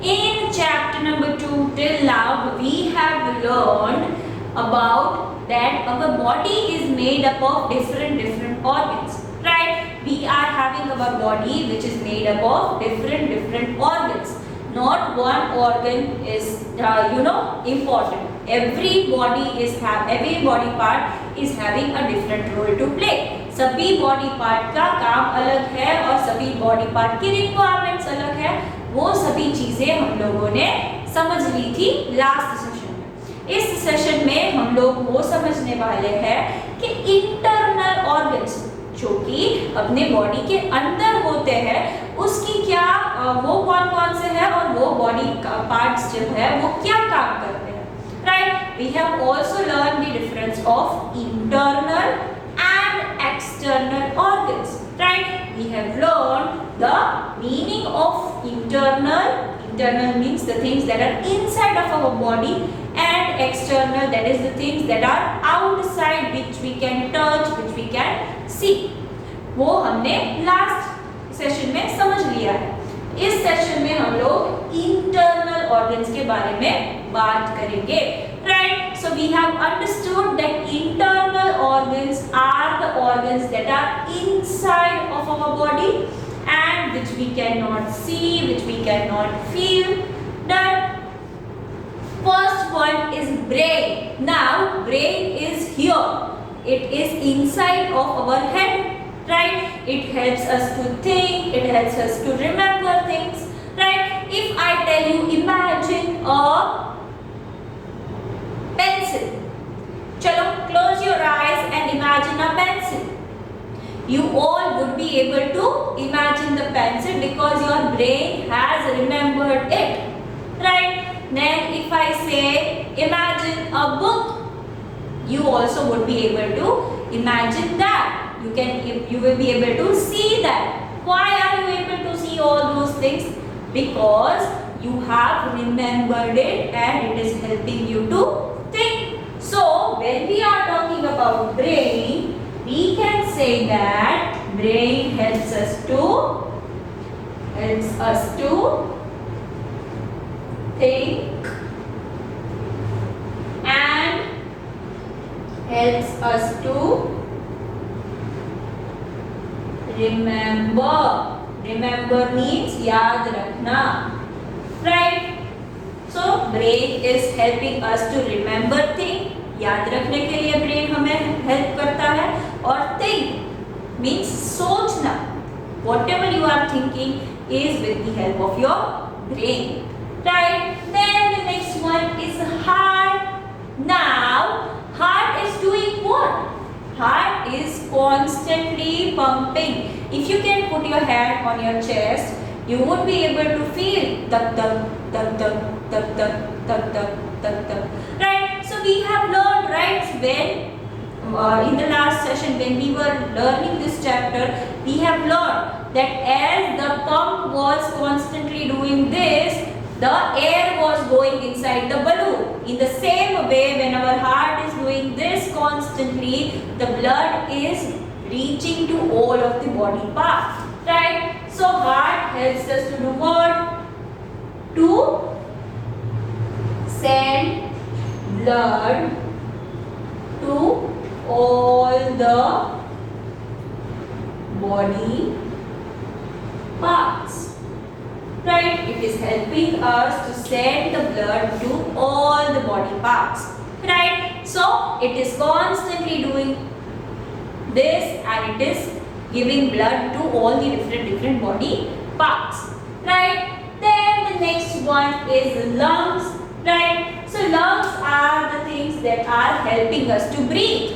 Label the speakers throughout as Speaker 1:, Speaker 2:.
Speaker 1: In chapter number 2 till now we have learned about that our body is made up of different organs, right? We are having our body which is made up of different organs. Not one organ is important. Every body part is having a different role to play. सभी body part का काम अलग है और सभी body part की requirements अलग है. वो सभी चीजें हम लोगों ने समझ ली थी लास्ट सेशन में. इस सेशन में हम लोग वो समझने वाले हैं कि इंटरनल ऑर्गन्स जो कि अपने बॉडी के अंदर होते हैं उसकी क्या वो कौन कौन से हैं और वो बॉडी पार्ट्स जो है वो क्या काम करते हैं. Right, we have also learn the difference of internal and external organs. Right, we have learned the meaning of internal. Internal means the things that are inside of our body, and external, that is the things that are outside, which we can touch, which we can see. वो हमने last session में समझ लिया है. इस session में हम लोग इंटरनल ऑर्गन्स के बारे में बात करेंगे. Right, so we have understood that internal organs are the organs that are inside of our body and which we cannot see, which we cannot feel. That first one is brain. Now brain is here. It is inside of our head. Right, it helps us to think, it helps us to remember things. Right, if I tell you imagine a pencil, chalo close your eyes and imagine a pencil. You all would be able to imagine the pencil because your brain has remembered it. Right, then if I say imagine a book, you also would be able to imagine that. You will be able to see that. Why are you able to see all those things? Because you have remembered it and it is helping you to think. So when we are talking about brain, we can say that brain helps us to think and helps us to remember. Remember means याद रखना. Right, so brain is helping us to remember thing. याद रखने के लिए brain हमें help करता है. और think means सोचना. Whatever you are thinking is with the help of your brain. Right, then the next one is heart. Now heart is doing what? Heart is constantly pumping. If you can put your hand on your chest, you would be able to feel tak tak tak tak tak tak tak tak tak tak. Right, so we have learned, right, when in the last session when we were learning this chapter, we have learned that as the pump was constantly doing this, the air was going inside the balloon. In the same way, when our heart is doing this constantly, the blood is reaching to all of the body parts. Right, so heart helps us to do what? To send blood to all the body parts. Right, it is helping us to send the blood to all the body parts. Right, so it is constantly doing this and it is giving blood to all the different body parts. Right, then the next one is lungs. Right, so lungs are the things that are helping us to breathe.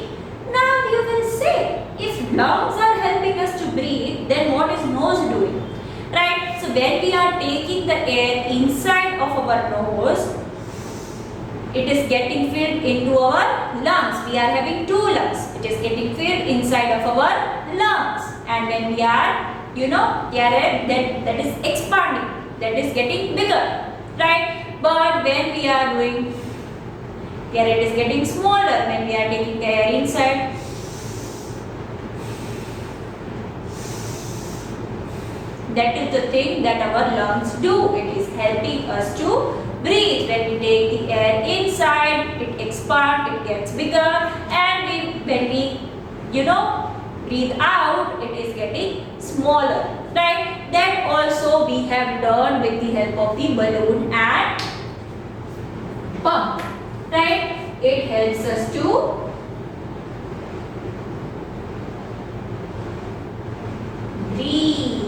Speaker 1: Now you will say, if lungs are helping us to breathe, then what is nose doing? Right, so when we are taking the air inside of our nose, it is getting filled into our lungs. We are having two lungs. It is getting filled inside of our lungs, and when we are, that is expanding, that is getting bigger. Right, but when we are doing, here it is getting smaller. When we are taking the air inside, That is the thing that our lungs do. It is helping us to breathe. When we take the air inside, it expands, it gets bigger, and when we, breathe out, it is getting smaller. Right? That also we have learned with the help of the balloon and pump. Right? It helps us to breathe.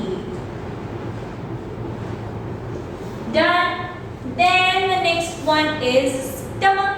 Speaker 1: Done. Then the next one is stomach.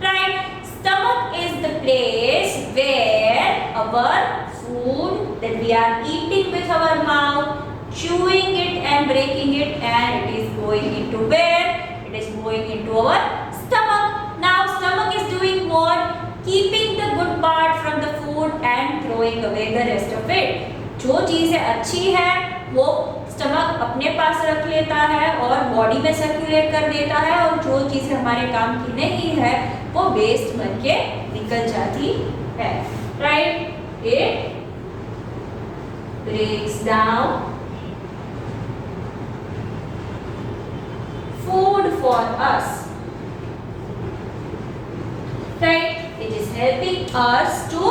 Speaker 1: Right? Stomach is the place where our food that we are eating with our mouth, chewing it and breaking it, and it is going into where? It is going into our stomach. Now stomach is doing what? Keeping the good part from the food and throwing away the rest of it. जो चीज़ें अच्छी है वो stomach अपने पास रख लेता है और बॉडी में सर्कुलेट कर देता है, और जो चीज़ें हमारे काम की नहीं है वो वेस्ट बन के निकल जाती है. Right? It breaks down food for us. Right? It is helping us to,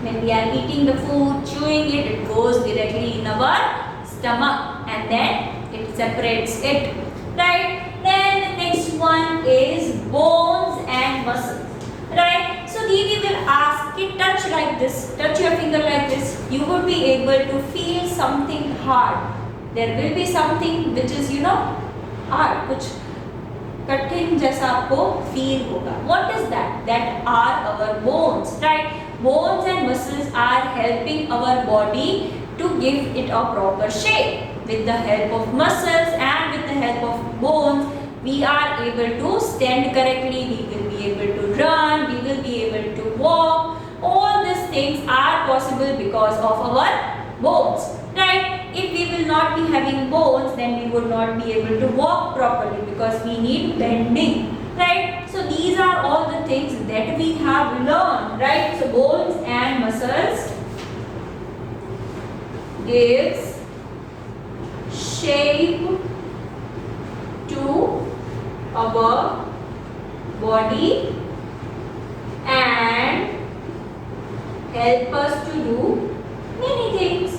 Speaker 1: when we are eating the food, chewing it, it goes directly in our stomach and then it separates it. Right? Then the next one is bones and muscles. Right? So Devi will ask, touch like this, touch your finger like this. You would be able to feel something hard. There will be something which is, hard, कुछ कठिन जैसा आपको feel होगा. What is that? That are our bones, right? Bones and muscles are helping our body to give it a proper shape. With the help of muscles and with the help of bones, we are able to stand correctly, we will be able to run, we will be able to walk. All these things are possible because of our bones. Right? If we will not be having bones, then we would not be able to walk properly because we need bending. Right? So these are all the things that we have learned. Right? So bones and muscles gives shape to our body and help us to do many things,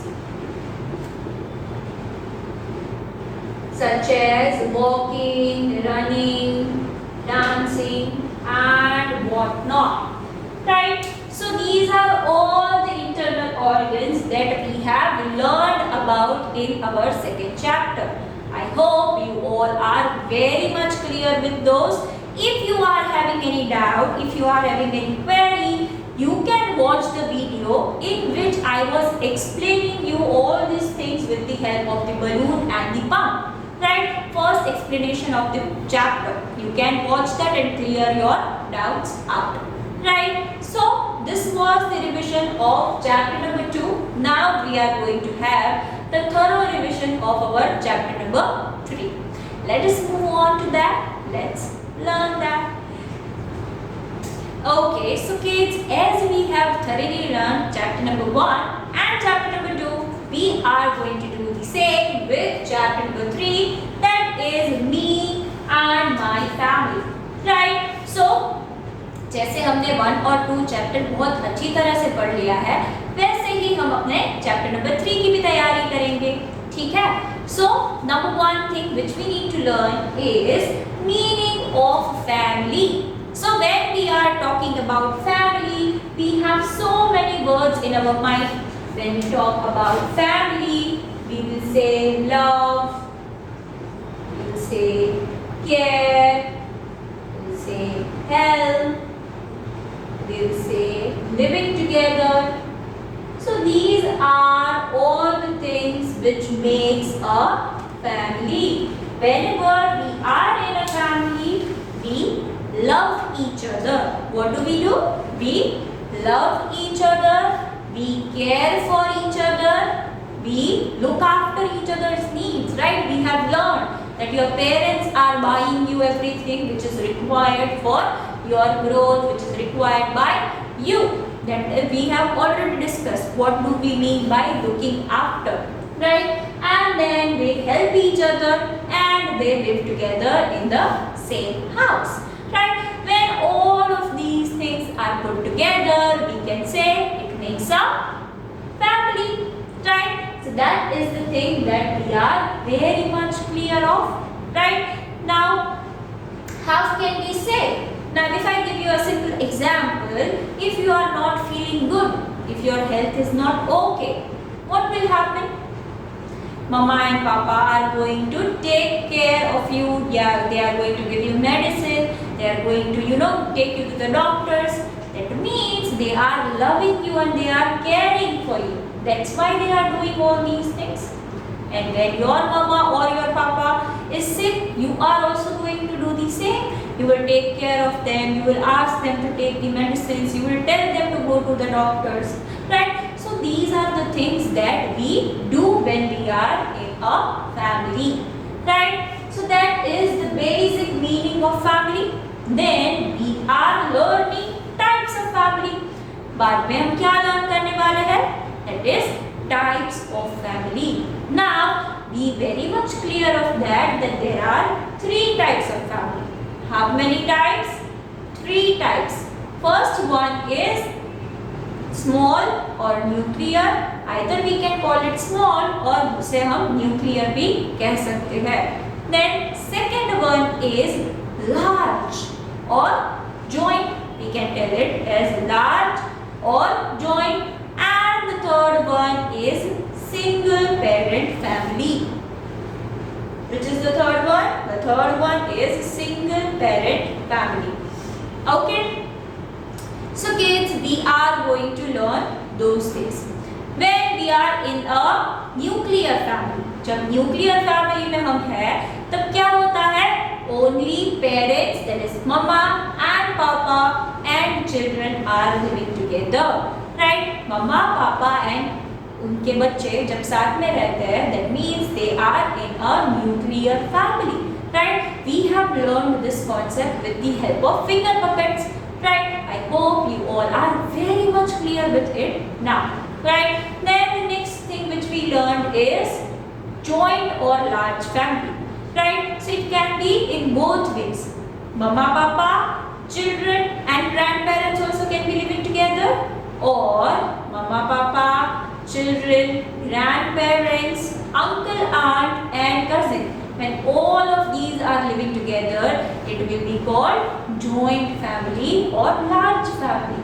Speaker 1: such as walking, running, dancing and whatnot. Right? So these are all the internal organs that we have learned about in our second chapter. I hope you all are very much clear with those. If you are having any doubt, if you are having any query, you can watch the video in which I was explaining you all these things with the help of the balloon and the pump. Right? First explanation of the chapter. You can watch that and clear your doubts out. Right? So this was the revision of chapter number 2. Now we are going to have the thorough revision of our chapter number 3. Let us move on to that. Let's learn that. Okay, so kids, as we have thoroughly learned chapter number 1 and chapter number 2, we are going to do the same with chapter number 3, that is me and my family. Right? So जैसे हमने 1 और 2 chapter बहुत अच्छी तरह से पढ़ लिया है, वैसे ही हम अपने चैप्टर नंबर 3 की भी तैयारी करेंगे. ठीक है? So number 1 thing which we need to learn is meaning of family. So when we are talking about family, we have so many words in our mind. When we talk about family, we will say love, we will say care, we will say help, we will say living together. So these are all the things which makes a family. Whenever we are in a family, we love each other. What do? We love each other, we care for each other, we look after each other's needs. Right? We have learned that your parents are buying you everything which is required for your growth, which is required by you. That we have already discussed what do we mean by looking after. right? And then they help each other and they live together in the same house, right? When all of these things are put together, we can say it makes a family, right? So that is the thing that we are very much clear of, right? Now, how can we say? Now, if I give you a simple example, if you are not feeling good, if your health is not okay, what will happen? Mama and Papa are going to take care of you. Yeah, they are going to give you medicine. They are going to, take you to the doctors. That means they are loving you and they are caring for you. That's why they are doing all these things. And when your mama or your papa is sick, you are also going to do the same. You will take care of them. You will ask them to take the medicines. You will tell them to go to the doctors. Right? So these are the things that we do when we are in a family. Right? So that is the basic meaning of family. Then we are learning types of family. बाद में हम क्या learn करने वाले हैं? That is types of family. Now be very much clear of that there are 3 types of family. How many types? 3 types. First one is small or nuclear. Either we can call it small or उसे हम nuclear भी कह सकते हैं. Then second one is large or joint. We can tell it as large or joint. And the third one is single parent family. Which is the third one? The third one is single parent family. Okay? So kids, we are going to learn those things. When we are in a nuclear family, जब nuclear family में हम हैं, तब क्या होता है? Only parents, that is mama and papa and children are living together. Right? Mama, papa and उनके बच्चे जब साथ में रहते हैं, that means they are in a nuclear family. Right? We have learned this concept with the help of finger puppets. Right? I hope you all are very much clear with it now. Right? Then the next thing which we learned is joint or large family. Right? So it can be in both ways. Mama, papa, children and grandparents also can be living together, or mama, papa, children, grandparents, uncle, aunt and cousin. When all of these are living together, it will be called joint family or large family.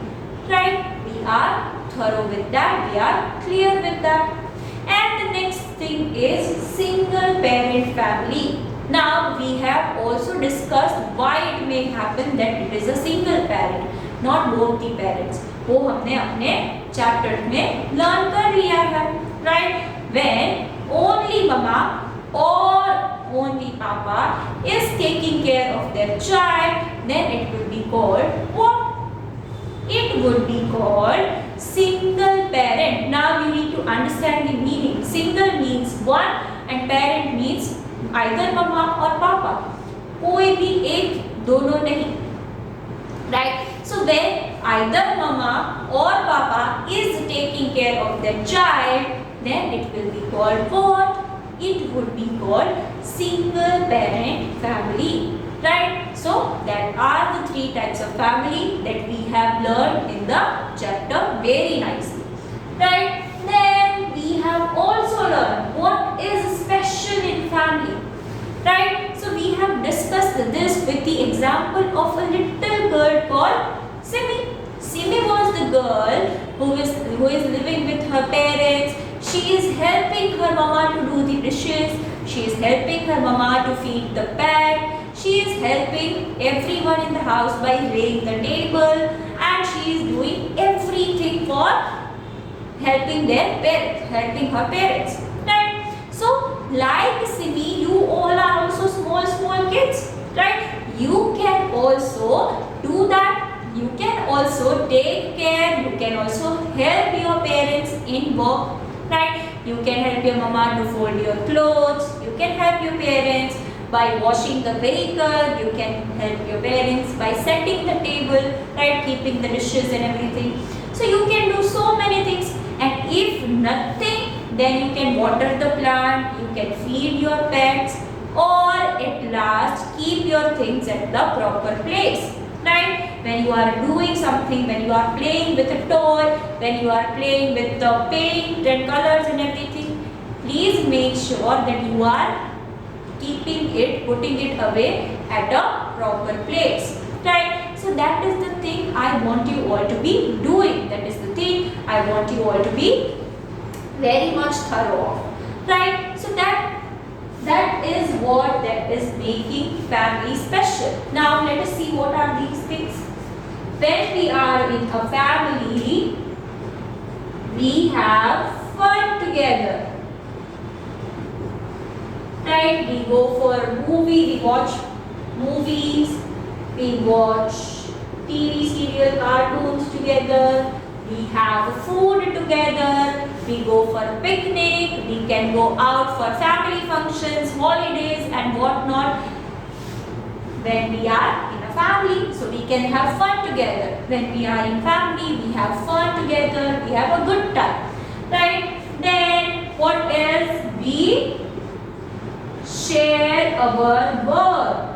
Speaker 1: Right? We are thorough with that. We are clear with that. And the next thing is single parent family. Now we have also discussed why it may happen that it is a single parent, not both the parents. वो हमने अपने chapter में learn कर लिया है, right? When only mama or only papa is taking care of their child, then it would be called what? It would be called single parent. Now you need to understand the meaning. Single means one and parent means either mama or papa. कोई भी एक, दोनों नहीं. Right? So when either mama or papa is taking care of their child, then it will be called what? It would be called single parent family. Right? So that are the 3 types of family that we have learned in the chapter very nicely. Right? Then we have also learned what is special in family. Right? So we have discussed this with the example of a little girl called Simi. Simi was the girl who is living with her parents. She is helping her mama to do the dishes. She is helping her mama to feed the pet. She is helping everyone in the house by laying the table, and she is doing everything for helping their parents, helping her parents. Right? So, like Simi, you all are also small kids. Right? You can also do that. You can also take care. You can also help your parents in work. Right? You can help your mama to fold your clothes. You can help your parents by washing the vehicle. You can help your parents by setting the table, right, keeping the dishes and everything. So you can do so many things, and if nothing then you can water the plant, you can feed your pets, or at last keep your things at the proper place. Right? When you are doing something, when you are playing with a toy, when you are playing with the paint and colors and everything, please make sure that you are keeping it, putting it away at a proper place. Right? So that is the thing I want you all to be doing. That is the thing I want you all to be very much thorough of. Right? So that is what that is making family special. Now let us see what are these things. When we are in a family, we have fun together. Right? We go for movie, we watch movies, we watch TV serial cartoons together, we have food together, we go for a picnic, we can go out for family functions, holidays and whatnot when we are in a family. So we can have fun together. When we are in family, we have fun together, we have a good time. Right? Then what else? We share our work.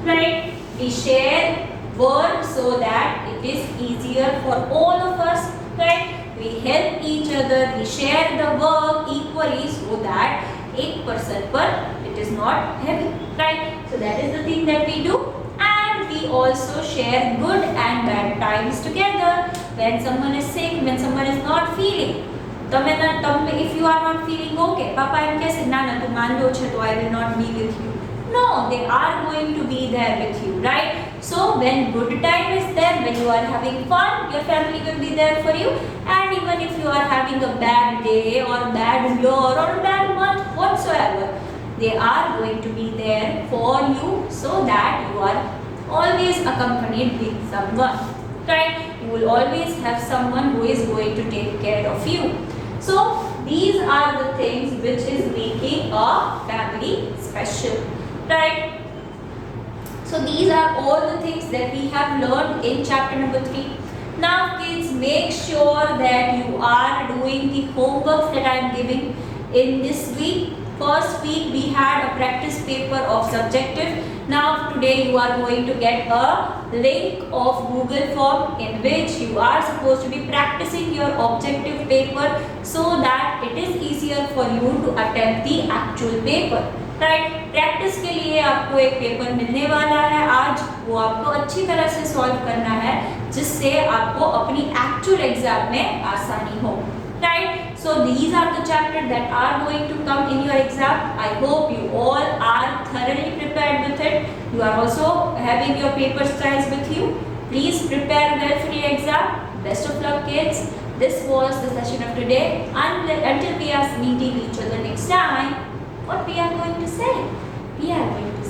Speaker 1: Right? We share work so that it is easier for all of us. Right? We help each other, we share the work equally so that एक person पर it is not heavy. Right? So that is the thing that we do. And we also share good and bad times together. When someone is sick, when someone is not feeling. If you are not feeling okay, Papa एम कैसे ना ना तुम मान लो तो I will not be with you. No, they are going to be there with you, right? So when good time is there, when you are having fun, your family will be there for you. And even if you are having a bad day or bad year or bad month whatsoever, they are going to be there for you so that you are always accompanied with someone, right? You will always have someone who is going to take care of you. So these are the things which is making a family special. Right? So these are all the things that we have learned in chapter number 3. Now kids, make sure that you are doing the homework that I am giving in this week. First week we had a practice paper of subjective. Now today you are going to get a link of Google form in which you are supposed to be practicing your objective paper so that it is easier for you to attempt the actual paper. Right practice के लिए आपको एक paper मिलने वाला है आज, वो आपको अच्छी तरह से सॉल्व करना है जिससे आपको अपनी एक्चुअल एग्जाम में आसानी हो. Right, so these are the chapter that are going to come in your exam. I hope you all are thoroughly prepared with it. You are also having your paper styles with you. Please prepare well for your exam. Best of luck kids. This was the session of today. Until we are meeting each other next time, what we are going to say? We are going to